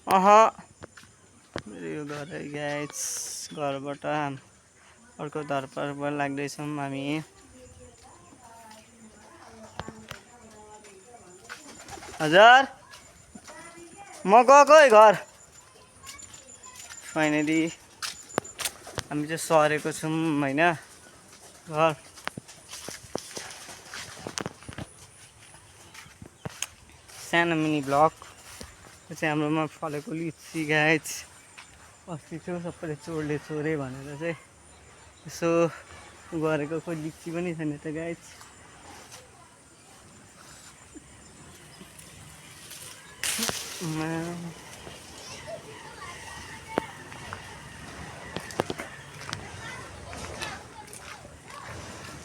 अह यो घर गाइस घरबाट अर्को घरतर्फ लाग्दैछौँ हामी। हजुर म गएको है घर। फाइनली हामी चाहिँ सरेको छौँ होइन घर। सानो मिनी ब्लग यो चाहिँ हाम्रोमा फलेको लिची गाइस। अस्ति थियो सबैले चोरे भनेर चाहिँ यसो गरेको खोइ लिची पनि छैन त गाइस।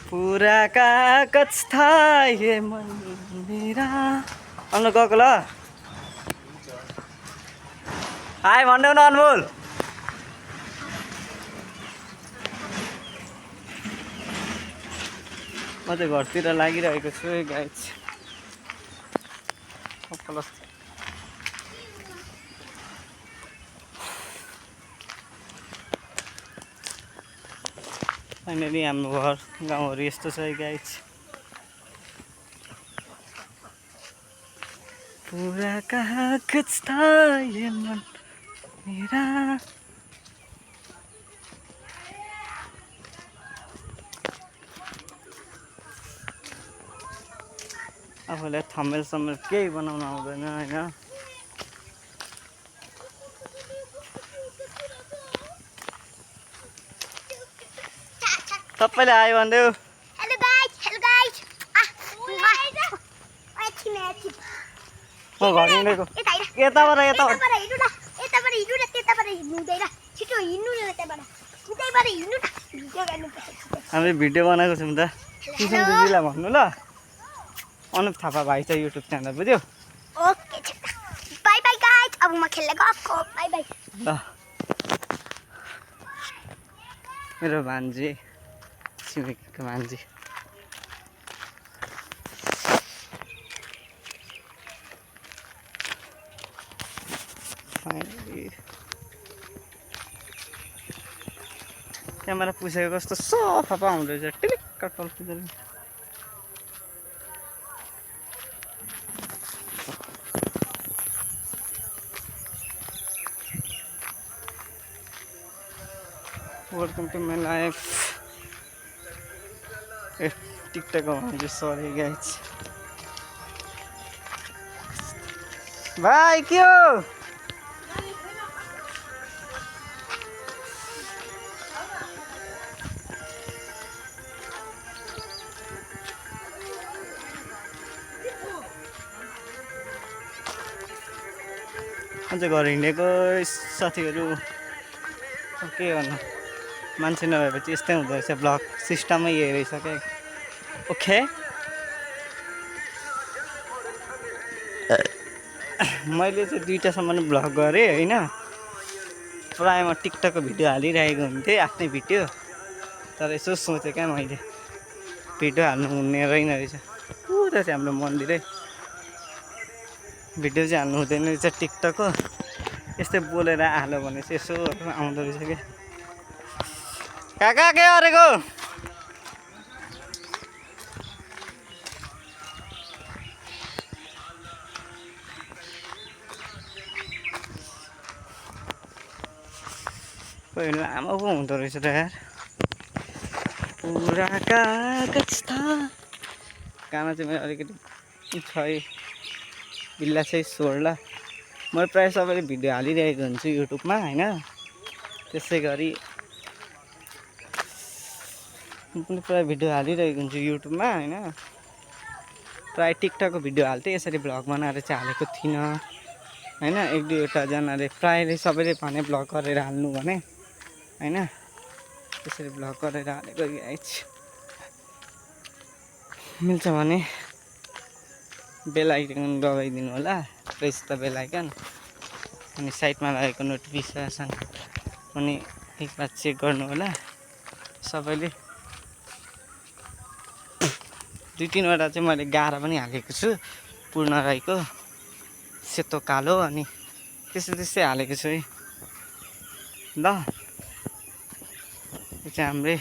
पूरा कागज था ये मन मेरा। अन्त गएको ल हाई भन्देऊ न अनमोल। म चाहिँ घरतिर लागिरहेको छु है गाइस। फाइनली हाम्रो घर गाउँहरू यस्तो छ है गाइस। पूरा कागज था ये मन मेरा। आफूलाई थम्मेल सम्मेल केही बनाउन आउँदैन होइन। सबैले आयो भन्देऊ। हेलो गाइस म घर हिँडेको यताबाट यताबाट हिँड्नु न त्यताबाट हिँड्नु हुँदैन। छिटो हिँड्नु न त्यताबाट हिँड्नु न भिडियो गर्नुपर्छ। हामी भिडियो बनाएको छौँ त किसन दिदीलाई भन्नु ल। अनुप थापा भाइ छ युट्युब च्यानल बुझ्यो। Okay by by guys. अब म खेल्न गएको बाई बाई। ल मेरो भान्जी छिमेकीको भान्जी। क्यामेरा पुसेको कस्तो सफा पो आउँदो रहेछ टिलिक्क टल्किँदैन। Welcome to my life. ए टिकटक भान्जी सरी गाइस। भाइ के हो अझ घर हिँडेको साथीहरू। के गर्नु मान्छे नभएपछि यस्तै हुँदो रहेछ। ब्लग सिस्टमै यही रहेछ क्या। ओके मैले चाहिँ 2टासम्म ब्लग गरेँ होइन। प्रायः म टिकटकको भिडियो हालिरहेको हुन्थेँ आफ्नै भिडियो। तर यसो सोचेँ क्या मैले भिडियो हाल्नु हुने रहेन रहेछ। उता चाहिँ हाम्रो मन्दिरै भिडियो चाहिँ हाल्नु हुँदैन रहेछ टिकटकको। यस्तै बोलेर हाल्यो भने चाहिँ यसो आउँदो रहेछ क्या। काका के गरेको कोही लामो पो हुँदो रहेछ त यार। पुरा कागज था गाना चाहिँ मेरो अलिकति छ है बिल्ला चाहिँ सोड्ला। म प्रायः सबैले भिडियो हालिरहेको हुन्छु युट्युबमा होइन। त्यसै गरी म पनि प्रायः भिडियो हालिरहेको हुन्छु युट्युबमा होइन। प्रायः टिकटकको भिडियो हाल्थेँ यसरी भ्लग बनाएर चाहिँ हालेको थिइनँ होइन। 1-2वटा जनाले प्रायःले सबैले भने भ्लग गरेर हाल्नु भने होइन। त्यसरी भ्लग गरेर हालेको गाइस। मिल्छ भने बेल आइकन दबाइदिनु होला। प्रेस द बेल आइकन अनि साइडमा लागेको नोटिफिकेसन पनि एकबार चेक गर्नु होला सबैले। 2-3वटा चाहिँ मैले गाह्रो पनि हालेको छु। पूर्ण राईको सेतो कालो अनि त्यस्तै हालेको छु है ल। यो चाहिँ हाम्रै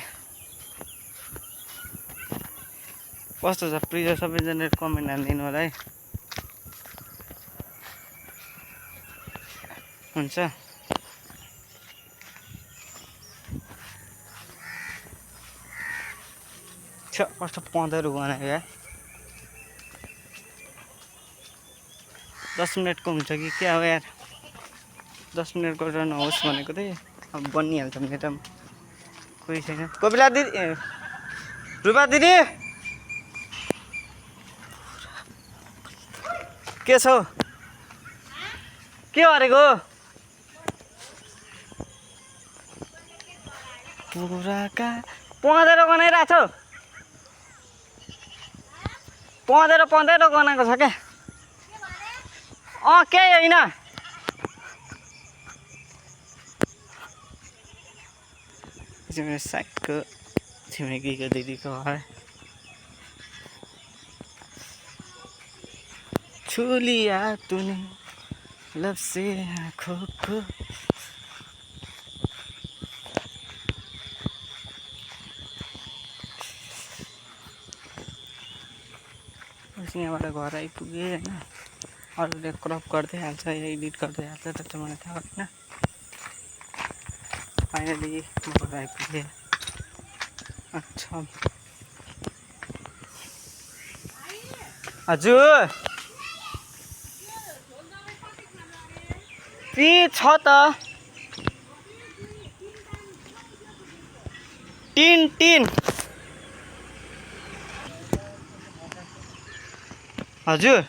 कस्तो छ प्रिय सबैजनाले कमेन्ट हालिदिनु होला है। हुन्छ कस्तो पँधेरो बनायो यार। 10 मिनटको हुन्छ कि क्या हो यार, 10 मिनट गरेर नहोस् भनेको थिएँ। अब बनिहाल्छ मेरो त कोही छैन। कोपिला दिदी रुपा दिदी के छ हौ? के गरेको पुराका पँधेरो बनाइरहेको छौ? पँधेरो बनाएको छ क्या? केही होइन। मेरो साइडको छिमेकीको दिदीको है छुलिया तूने लब से आँखों को। यहाँबाट घर आइपुगेँ होइन। अरूले क्रप गर्दै हाल्छ या एडिट गर्दै हाल्छ त्यो चाहिँ मलाई थाहा होइन। फाइनली म घर आइपुगेँ। अच्छा हजुर के छ त? टिन हजुर